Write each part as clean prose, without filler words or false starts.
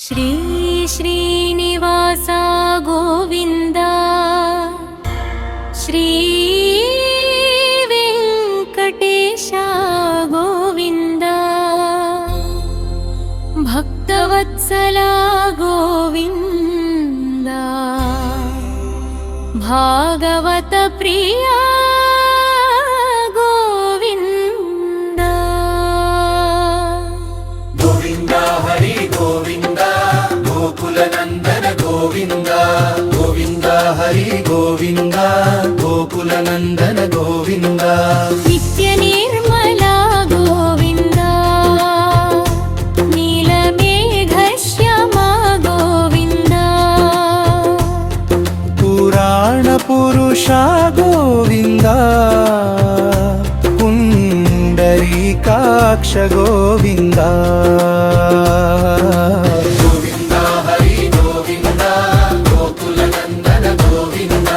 ಶ್ರೀ ಶ್ರೀನಿವಾಸ ಗೋವಿಂದ ಶ್ರೀ ವೆಂಕಟೇಶ ಗೋವಿಂದ ಭಕ್ತವತ್ಸಲ ಗೋವಿಂದ ಭಾಗವತ ಪ್ರಿಯ ಗೋವಿಂದ ಗೋವಿಂದ ಹರಿ ಗೋವಿಂದ ಗೋಕುಲ ನಂದನ ಗೋವಿಂದ ಗೋವಿಂದ ಹರಿ ಗೋವಿಂದ ಗೋಕುಲ ನಂದನ ಗೋವಿಂದ ನಿತ್ಯ ನಿರ್ಮಲ ಗೋವಿಂದ ನೀಲಮೇಘ ಶ್ಯಾಮ ಗೋವಿಂದ ಪುರಾಣ ಪುರುಷ ಗೋವಿಂದ ಪುಂಡರೀಕಾಕ್ಷ ಗೋವಿಂದ ಗೋವಿಂದ ಹರಿ ಗೋವಿಂದ ಗೋಕುಲ ನಂದನ ಗೋವಿಂದ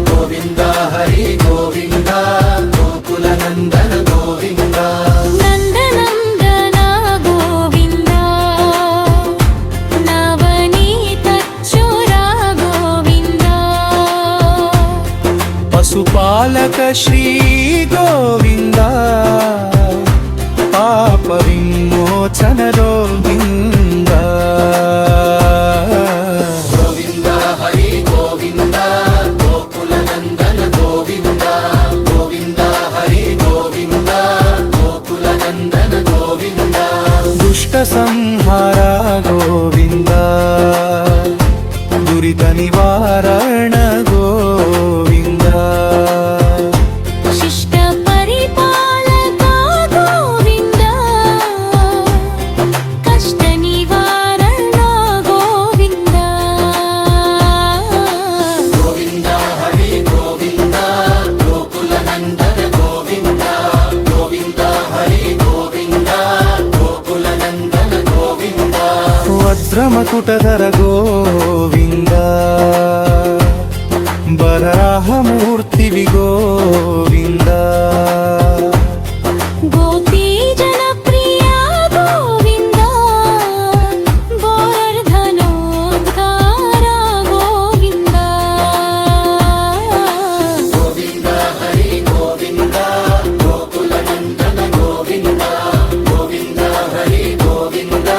ಗೋವಿಂದ ಹರಿ ಗೋವಿಂದ ಗೋಕುಲ ನಂದನ ಗೋವಿಂದ ನಂದನಂದನ ಗೋವಿಂದ ನವನೀತ ಚೋರ ಗೋವಿಂದ ಪಶುಪಾಲಕ ಶ್ರೀ ಗೋವಿಂದ ಪಾಪ ವಿಮೋಚನ ಗೋವಿಂದ ಗೋವಿಂದ ಹರಿ ಗೋವಿಂದ ಗೋಕುಲ ನಂದನ ಗೋವಿಂದ ಗೋವಿಂದ ಹರಿ ಗೋವಿಂದ ಗೋಕುಲ ನಂದನ ಗೋವಿಂದ ದುಷ್ಟ ಸಂಹಾರ ಗೋವಿಂದ ದುರಿತ ನಿವಾರಣ ಗೋವಿಂದ ಶಿಷ್ಟ ಪರಿಪಾಲಕ ಗೋವಿಂದ ಕಷ್ಟ ನಿವಾರಣ ಗೋವಿಂದ ಗೋವಿಂದ ಹರಿ ಗೋವಿಂದ ಗೋಕುಲ ನಂದನ ಗೋವಿಂದ ಗೋವಿಂದ ಹರಿ ಗೋವಿಂದ ಗೋಕುಲ ನಂದನ ಗೋವಿಂದ ವಜ್ರಮಕುಟಧರ ಗೋವಿಂದ ಬರಾಹ ಮೂರ್ತಿ ಗೋವಿಂದ ಗೋಪಿ ಜನಪ್ರಿಯ ಗೋವಿಂದ ಗೋವರ್ಧನೋದ್ಧಾರ ಗೋವಿಂದ ಗೋವಿಂದ ಹರಿ ಗೋವಿಂದ ಗೋಕುಲ ನಂದನ ಗೋವಿಂದ ಗೋವಿಂದ ಹರಿ ಗೋವಿಂದ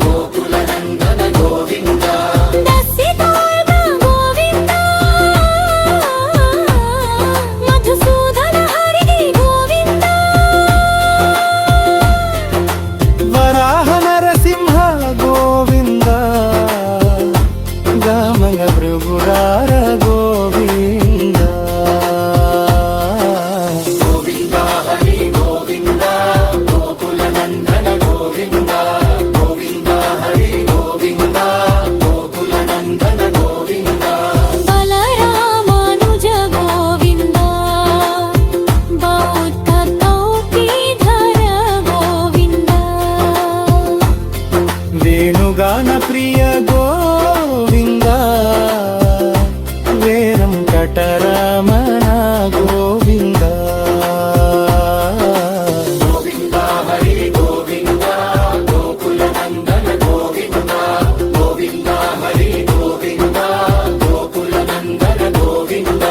ಗೋಕುಲ ನಂದನ ಗೋವಿಂದ ದಸ್ಸಿತಾರ್ಗ ಗೋವಿಂದ ಮಧುಸೂದನ ಹರಿ ಗೋವಿಂದ ವರಾಹ ನರಸಿಂಹ ಗೋವಿಂದ ಗಮನ ಭೃಗುರಾರ ಗೋವಿಂದ ಗೋವಿಂದ ಹರಿ ಗೋವಿಂದ ಗೋಕುಲ ನಂದನ ಗೋವಿಂದ ಗೋವಿಂದ ಹರಿ ಗೋವಿಂದ ಗೋಕುಲ ನಂದನ ಗೋವಿಂದ ಬಲರಾಮಾನುಜ ಗೋವಿಂದ ಬೌದ್ಧ ಕೌಪಿಧರ ಗೋವಿಂದ ವೇಣುಗಾನ ಪ್ರಿಯ ಗೋವಿಂದ ವೆಂಕಟರಮಣ ಗೋವಿಂದ ಗೋವಿಂದ ಹರಿ ಗೋವಿಂದ ಗೋಕುಲ ನಂದನ ಗೋವಿಂದ ಗೋವಿಂದ ಹರಿ ಗೋವಿಂದ ಗೋಕುಲ ನಂದನ ಗೋವಿಂದ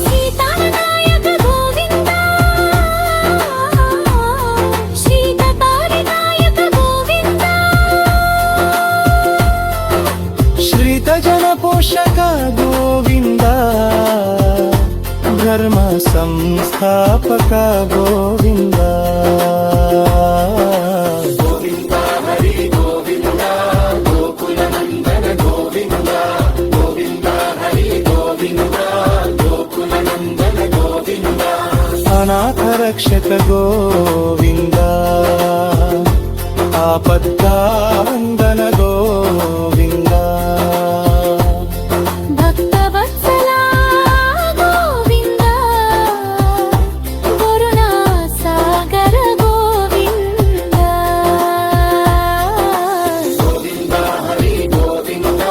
ಸೀತಾನಾಯಕ ಗೋವಿಂದ ಶ್ರೀತತಾರಿನಾಯಕ ಗೋವಿಂದ ಶ್ರಿತ ಜನ ಪೋಷಕ ಗೋವಿಂದ ಧರ್ಮ ಸಂಸ್ಥಾಪಕ ಗೋವಿಂದ ಗೋವಿಂದ ಹರಿ ಗೋವಿಂದ ಗೋಕುಲ ನಂದನ ಗೋವಿಂದ ಗೋವಿಂದ ಹರಿ ಗೋವಿಂದ ಗೋಕುಲ ನಂದನ ಗೋವಿಂದ ಅನಾಥ ರಕ್ಷಕ ಗೋವಿಂದ ಆಪದ್ಕಾಂದನ ಗೋವಿಂದ ಭಕ್ತವತ್ಸಲ ಗೋವಿಂದ ಕರುಣಾಸಾಗರ ಗೋವಿಂದ ಗೋವಿಂದ ಹರಿ ಗೋವಿಂದ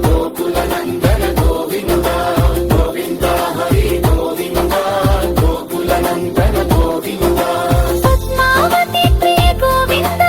ಗೋಕುಲ ನಂದನ ಗೋವಿಂದ ಗೋವಿಂದ ಹರಿ ಗೋವಿಂದ ಗೋಕುಲ ನಂದನ ಗೋವಿಂದ ಪದ್ಮಾವತಿ ಪ್ರಿಯ ಗೋವಿಂದ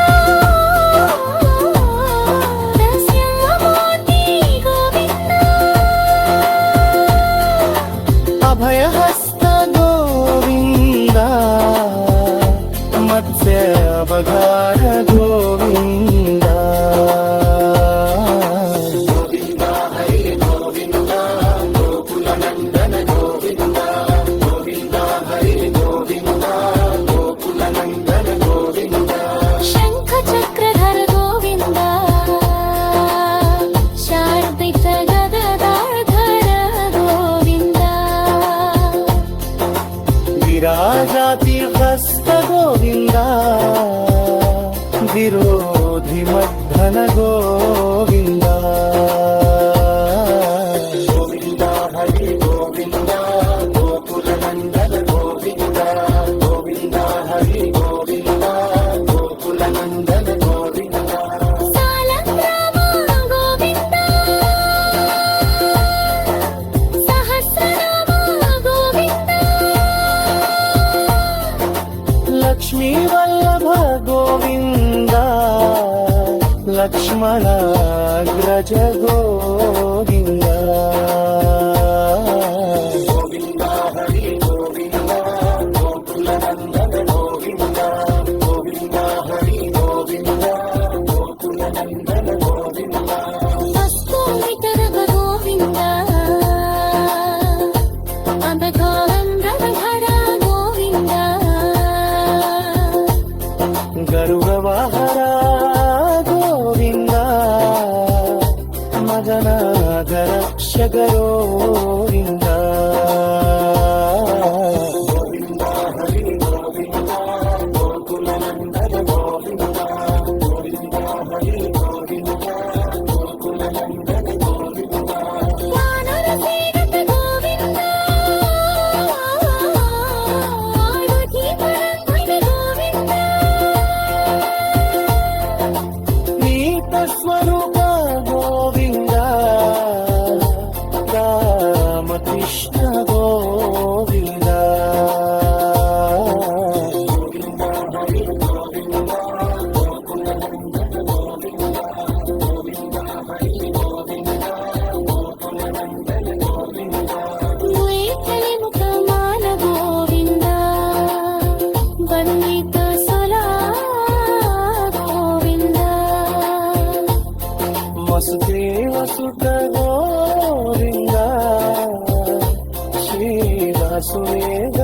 ನಂದನ ಗೋವಿಂದ ಗೋವಿಂದ ಹರಿ ಗೋವಿಂದ ಗೋಕುಲ ನಂದನ ಗೋವಿಂದ ಗೋವಿಂದ ಹರಿ ಗೋವಿಂದ ಗೋಕುಲ ನಂದನ ಗೋವಿಂದ ಸಾಲಗ್ರಾಮ ಗೋವಿಂದ ಸಹಸ್ರನಾಮ ಗೋವಿಂದ ಲಕ್ಷ್ಮೀ ವಲ್ಲಭ ಗೋವಿಂದ ಲಕ್ಷ್ಮಣಾಗ್ರಜ ಗೋವಿಂದ ಗೋವಿಂದ ಹರಿ ಗೋವಿಂದ ಗೋಕುಲ ನಂದನ ಗೋವಿಂದ ಗೋವಿಂದ ಹರಿ ಗೋವಿಂದ ಗೋಕುಲ ನಂದನ ಗೋವಿಂದ ವಸ್ತು ವಿತರಕ ಗೋವಿಂದ ಅಂಧಕಾರಂಧರ ಗೋವಿಂದ ಗರುಡವಾಹನ ಗೋವಿಂದ ಮಗನಾದ ರಕ್ಷಕ ಗೋವಿಂದ ಗೋವಿಂದ ಹರಿ ಗೋವಿಂದ ಗೋಕುಲ ನಂದನ ಗೋವಿಂದ ಗೋವಿಂದ ಹರಿ ಗೋವಿಂದ ಗೋಕುಲ ನಂದನ ಗೋವಿಂದ ವಾನರ ಸೇವಕ ಗೋವಿಂದ ಆಡುತಿ ಪರಂಪರ ಗೋವಿಂದ ನೀತ ಸ್ವರೂಪ ಗೋವಿಂದ ರಾಮಕೃಷ್ಣ ಗೋವಿಂದ ಗೋವಿಂದ ಹರಿ ಗೋವಿಂದ ಗೋಕುಲ ನಂದನ ಗೋವಿಂದ ಗೋವಿಂದ ಹರಿ ಗೋವಿಂದ ಗೋಕುಲ ನಂದನ ಗೋವಿಂದ ದ್ವೈತಲಿ ಮುಖಮಾಲ ಗೋವಿಂದ ವಂದಿತ ಸುಲಾ ಗೋವಿಂದ ವಸುದೇವ ಸುತ ಗೋವಿಂದ ಶ್ರೀ ವಾಸುದೇವ